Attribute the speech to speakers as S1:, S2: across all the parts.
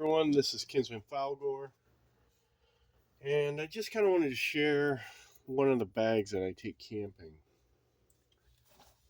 S1: Everyone, this is Kensmen Falgor, and I just kind of wanted to share one of the bags that I take camping.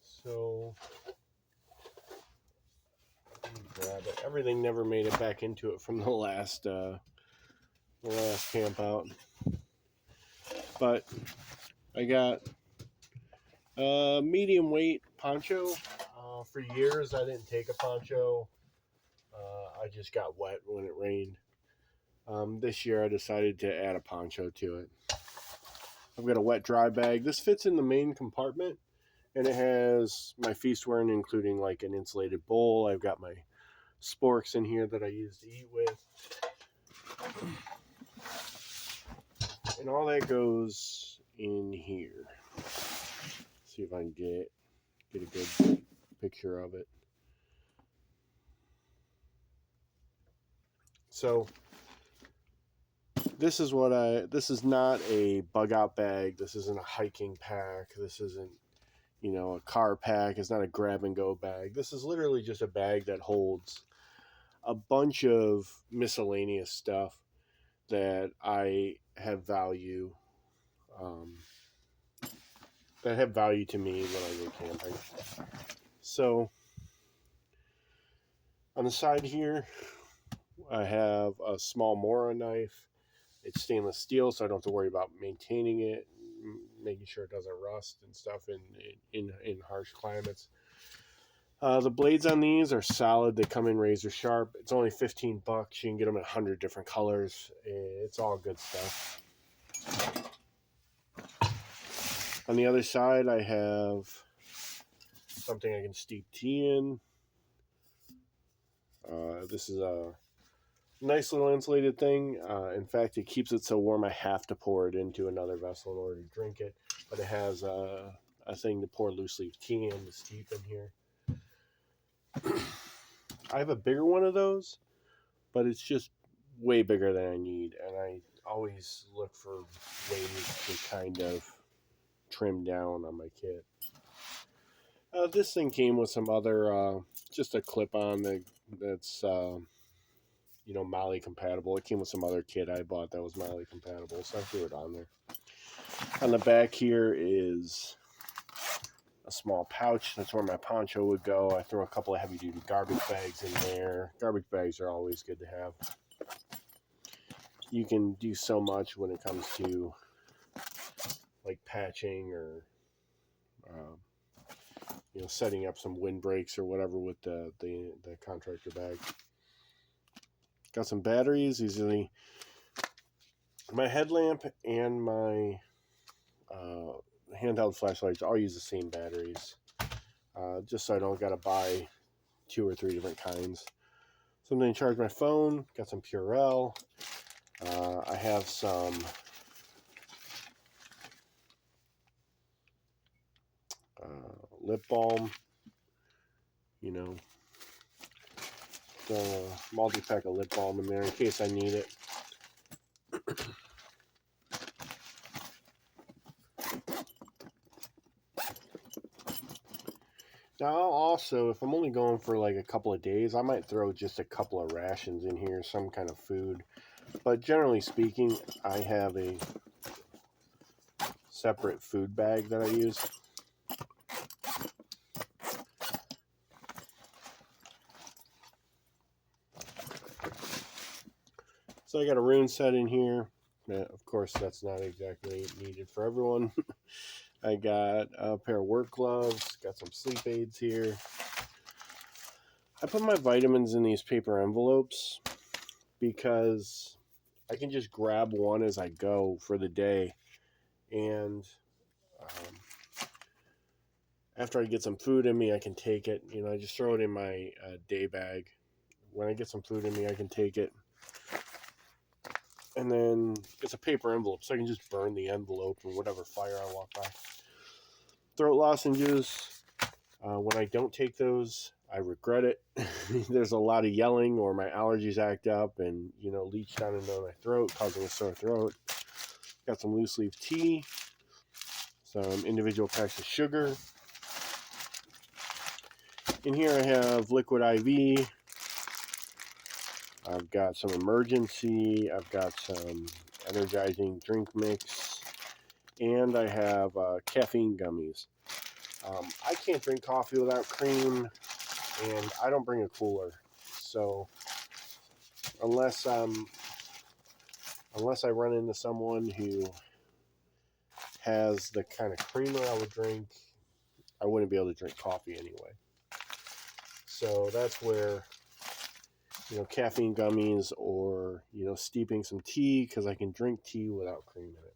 S1: So, let me grab it. Everything never made it back into it from the last camp out, but I got a medium weight poncho. For years, I didn't take a poncho. I just got wet when it rained. This year, I decided to add a poncho to it. I've got a wet dry bag. This fits in the main compartment, and it has my feastware, including like an insulated bowl. I've got my sporks in here that I use to eat with, and all that goes in here. See if I can get a good picture of it. So this is not a bug out bag. This isn't a hiking pack. This isn't, a car pack. It's not a grab and go bag. This is literally just a bag that holds a bunch of miscellaneous stuff that I have value, that have value to me when I go camping. So on the side here, I have a small Mora knife. It's stainless steel, so I don't have to worry about maintaining it, making sure it doesn't rust and stuff in harsh climates. The blades on these are solid. They come in razor sharp. It's only $15. You can get them in 100 different colors. It's all good stuff. On the other side, I have something I can steep tea in. This is a nice little insulated thing. In fact, it keeps it so warm I have to pour it into another vessel in order to drink it. But it has a thing to pour loose leaf tea in to steep in here. I have a bigger one of those, but it's just way bigger than I need, and I always look for ways to kind of trim down on my kit. This thing came with some other, just a clip-on that's Molly compatible. It came with some other kit I bought that was Molly compatible, so I threw it on there. On the back here is a small pouch. That's where my poncho would go. I throw a couple of heavy-duty garbage bags in there. Garbage bags are always good to have. You can do so much when it comes to like patching or setting up some windbreaks or whatever with the contractor bag. Got some batteries. These are my headlamp and my handheld flashlights all use the same batteries, just so I don't got to buy 2 or 3 different kinds. Something to charge my phone. Got some Purell. I have some lip balm. The multi-pack of lip balm in there in case I need it. Now, also, if I'm only going for like a couple of days, I might throw just a couple of rations in here, some kind of food. But generally speaking, I have a separate food bag that I use. So I got a rune set in here. Of course, that's not exactly needed for everyone. I got a pair of work gloves, got some sleep aids here. I put my vitamins in these paper envelopes because I can just grab one as I go for the day. And after I get some food in me, I can take it. I just throw it in my day bag. When I get some food in me, I can take it. And then it's a paper envelope, so I can just burn the envelope in whatever fire I walk by. Throat lozenges. When I don't take those, I regret it. There's a lot of yelling or my allergies act up and, leach down into my throat, causing a sore throat. Got some loose leaf tea. Some individual packs of sugar. In here I have liquid IV. I've got some emergency. I've got some energizing drink mix. And I have caffeine gummies. I can't drink coffee without cream, and I don't bring a cooler. So unless I run into someone who has the kind of creamer I would drink, I wouldn't be able to drink coffee anyway. So that's where, caffeine gummies or, steeping some tea, because I can drink tea without cream in it.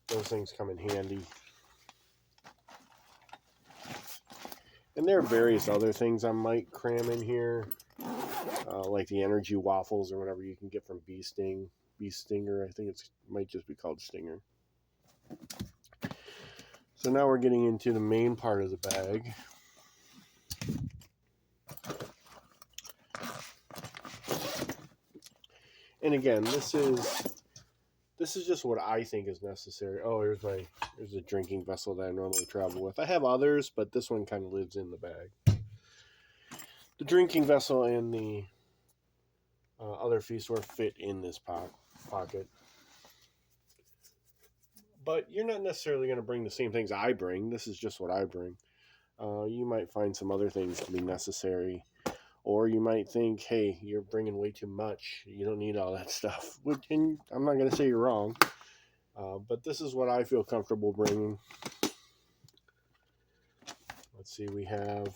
S1: Those things come in handy. And there are various other things I might cram in here, like the energy waffles or whatever you can get from Bee Stinger. I think it might just be called Stinger. So now we're getting into the main part of the bag. And again, this is just what I think is necessary. Oh, here's a drinking vessel that I normally travel with. I have others, but this one kind of lives in the bag. The drinking vessel and the other feastware fit in this pocket. But you're not necessarily going to bring the same things I bring. This is just what I bring. You might find some other things to be necessary. Or you might think, hey, you're bringing way too much. You don't need all that stuff. And I'm not going to say you're wrong. But this is what I feel comfortable bringing. Let's see, we have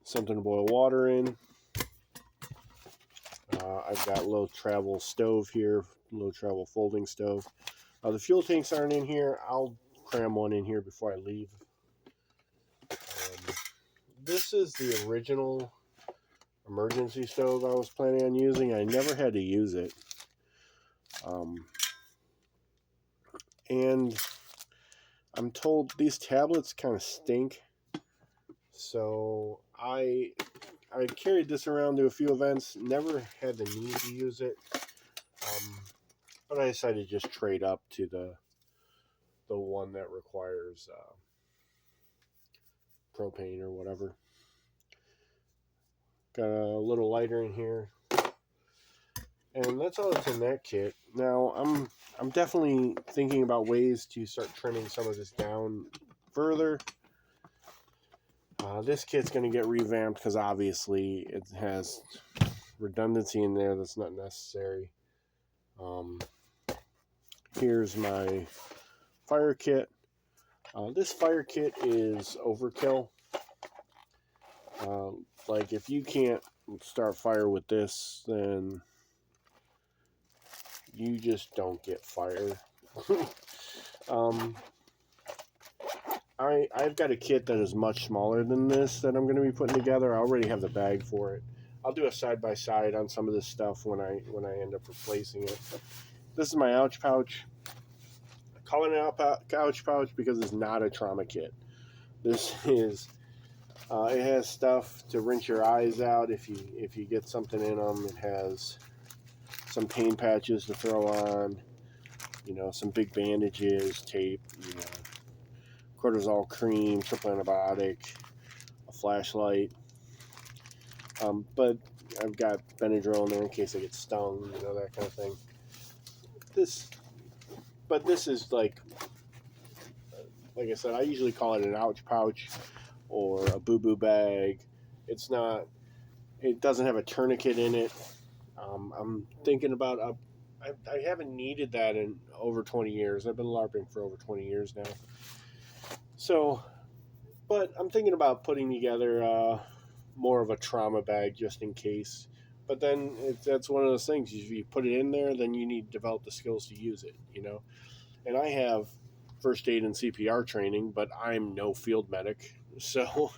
S1: something to boil water in. I've got low travel stove here, low travel folding stove. The fuel tanks aren't in here. I'll cram one in here before I leave. This is the original emergency stove I was planning on using. I never had to use it. And I'm told these tablets kind of stink. So I carried this around to a few events. Never had the need to use it. But I decided to just trade up to the one that requires propane or whatever. Got a little lighter in here. And that's all that's in that kit. Now, I'm definitely thinking about ways to start trimming some of this down further. This kit's going to get revamped because obviously it has redundancy in there that's not necessary. Here's my fire kit. This fire kit is overkill. Like, if you can't start fire with this, then you just don't get fire. I've got a kit that is much smaller than this that I'm going to be putting together. I already have the bag for it. I'll do a side-by-side on some of this stuff when I end up replacing it. This is my ouch pouch. I call it an ouch pouch because it's not a trauma kit. This is it has stuff to rinse your eyes out if you get something in them. It has some pain patches to throw on, some big bandages, tape, cortisol cream, triple antibiotic, a flashlight. But I've got Benadryl in there in case I get stung, that kind of thing. This is like I said, I usually call it an ouch pouch or a boo-boo bag. It doesn't have a tourniquet in it. I'm thinking about I haven't needed that in over 20 years. I've been LARPing for over 20 years now. So, but I'm thinking about putting together more of a trauma bag just in case. But then that's one of those things. If you put it in there, then you need to develop the skills to use it, And I have first aid and CPR training, but I'm no field medic. So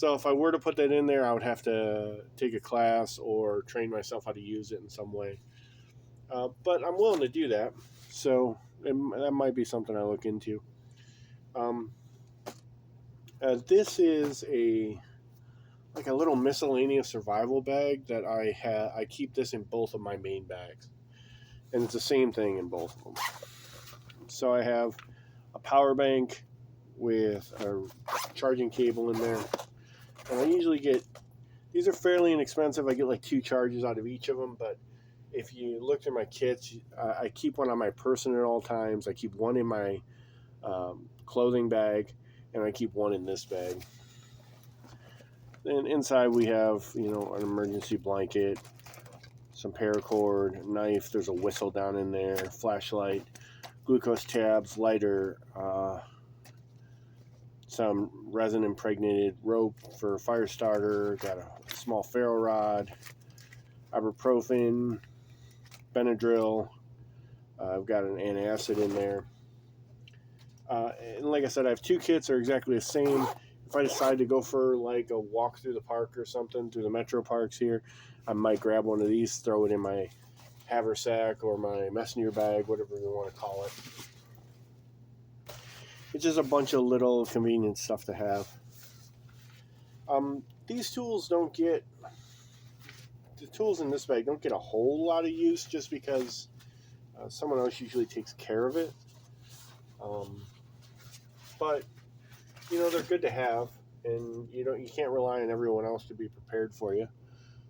S1: if I were to put that in there, I would have to take a class or train myself how to use it in some way. But I'm willing to do that. So that might be something I look into. This is a little miscellaneous survival bag that I keep this in both of my main bags. And it's the same thing in both of them. So I have a power bank with a charging cable in there. And I usually get These are fairly inexpensive. I get like 2 charges out of each of them, but if you look through my kits, I keep one on my person at all times. I keep one in my clothing bag, and I keep one in this bag. Then inside we have, you know, an emergency blanket, some paracord, knife, there's a whistle down in there, flashlight, glucose tabs, lighter, some resin impregnated rope for fire starter, got a small ferro rod, ibuprofen, Benadryl, I've got an antacid in there. And like I said, I have 2 kits that are exactly the same. If I decide to go for like a walk through the park or something, through the metro parks here, I might grab one of these, throw it in my haversack or my messenger bag, whatever you want to call it. It's just a bunch of little convenient stuff to have. These tools don't get, the tools in this bag don't get a whole lot of use just because someone else usually takes care of it. But you know, they're good to have, and you can't rely on everyone else to be prepared for you.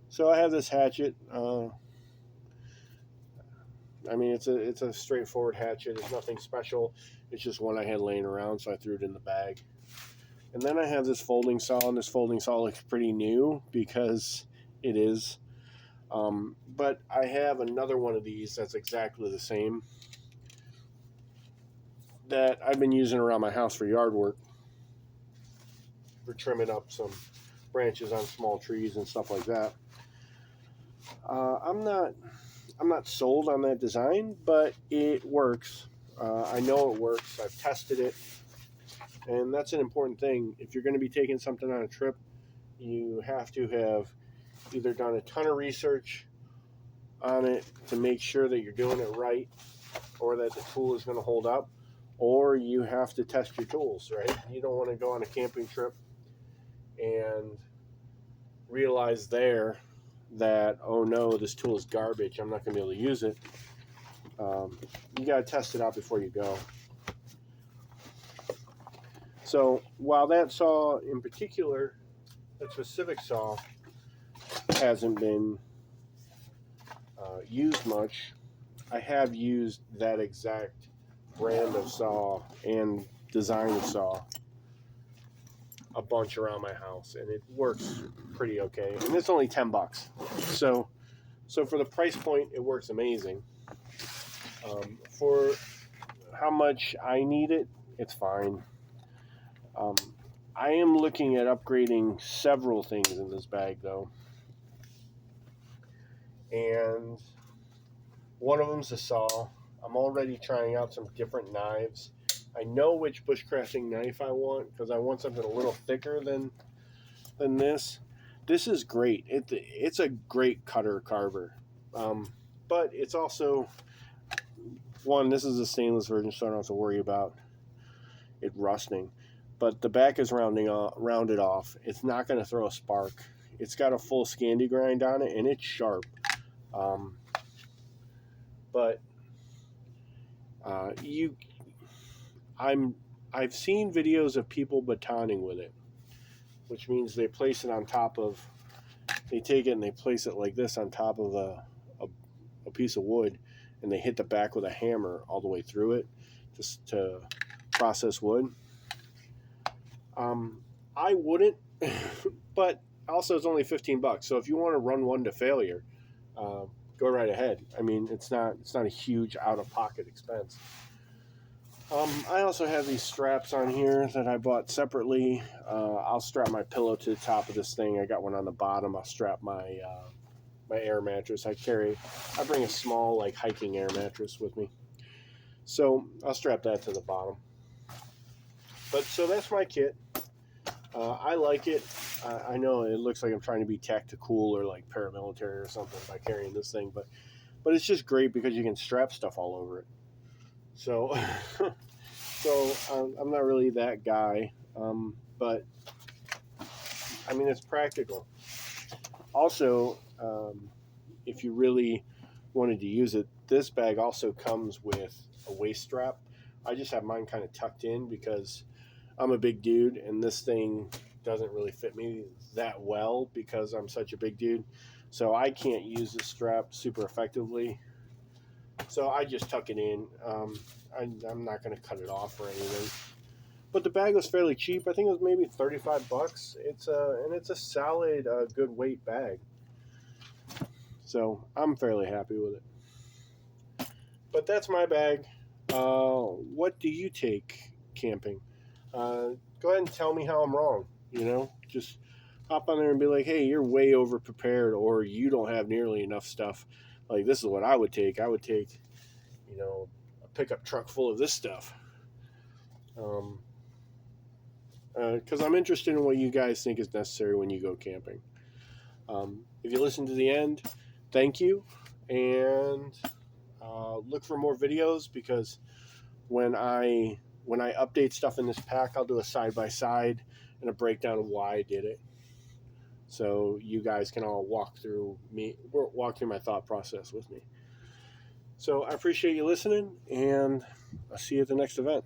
S1: So I have this hatchet. I mean, it's a straightforward hatchet. It's nothing special. It's just one I had laying around, so I threw it in the bag. And then I have this folding saw, and this folding saw looks pretty new because it is. But I have another one of these that's exactly the same that I've been using around my house for yard work. For trimming up some branches on small trees and stuff like that. I'm not sold on that design, but it works. I know it works. I've tested it, and that's an important thing. If you're going to be taking something on a trip, you have to have either done a ton of research on it to make sure that you're doing it right, or that the tool is going to hold up, or you have to test your tools, right? You don't want to go on a camping trip and realize there that, oh no, this tool is garbage, I'm not going to be able to use it. You got to test it out before you go. So while that saw in particular, that specific saw, hasn't been used much, I have used that exact brand of saw and design of saw a bunch around my house, and it works pretty okay. And it's only $10. So for the price point, it works amazing. For how much I need it, it's fine. I am looking at upgrading several things in this bag, though. And one of them's a saw. I'm already trying out some different knives. I know which bushcrafting knife I want because I want something a little thicker than this. This is great. It's a great cutter carver. But it's also, one, this is a stainless version, so I don't have to worry about it rusting. But the back is rounded off. It's not going to throw a spark. It's got a full Scandi grind on it, and it's sharp. I've seen videos of people batoning with it, which means they place it on top of, they take it and they place it like this on top of a piece of wood, and they hit the back with a hammer all the way through it just to process wood. I wouldn't, but also it's only $15. So if you want to run one to failure, go right ahead. I mean, it's not a huge out-of-pocket expense. I also have these straps on here that I bought separately. I'll strap my pillow to the top of this thing. I got one on the bottom. I'll strap my my air mattress. I bring a small like hiking air mattress with me, so I'll strap that to the bottom. But so that's my kit. I like it. I know it looks like I'm trying to be tactical or like paramilitary or something by carrying this thing, but it's just great because you can strap stuff all over it. So, I'm not really that guy, but I mean, it's practical. Also, if you really wanted to use it, this bag also comes with a waist strap. I just have mine kind of tucked in because I'm a big dude, and this thing doesn't really fit me that well because I'm such a big dude. So I can't use the strap super effectively. So I just tuck it in. I'm not going to cut it off or anything. But the bag was fairly cheap. I think it was maybe $35. It's a solid, good weight bag. So I'm fairly happy with it. But that's my bag. What do you take camping? Go ahead and tell me how I'm wrong. Just hop on there and be like, hey, you're way over prepared, or you don't have nearly enough stuff. Like, this is what I would take. I would take, a pickup truck full of this stuff. Because I'm interested in what you guys think is necessary when you go camping. If you listen to the end, thank you, and look for more videos, because when I update stuff in this pack, I'll do a side-by-side and a breakdown of why I did it, so you guys can all walk through my thought process with me. So I appreciate you listening, and I'll see you at the next event.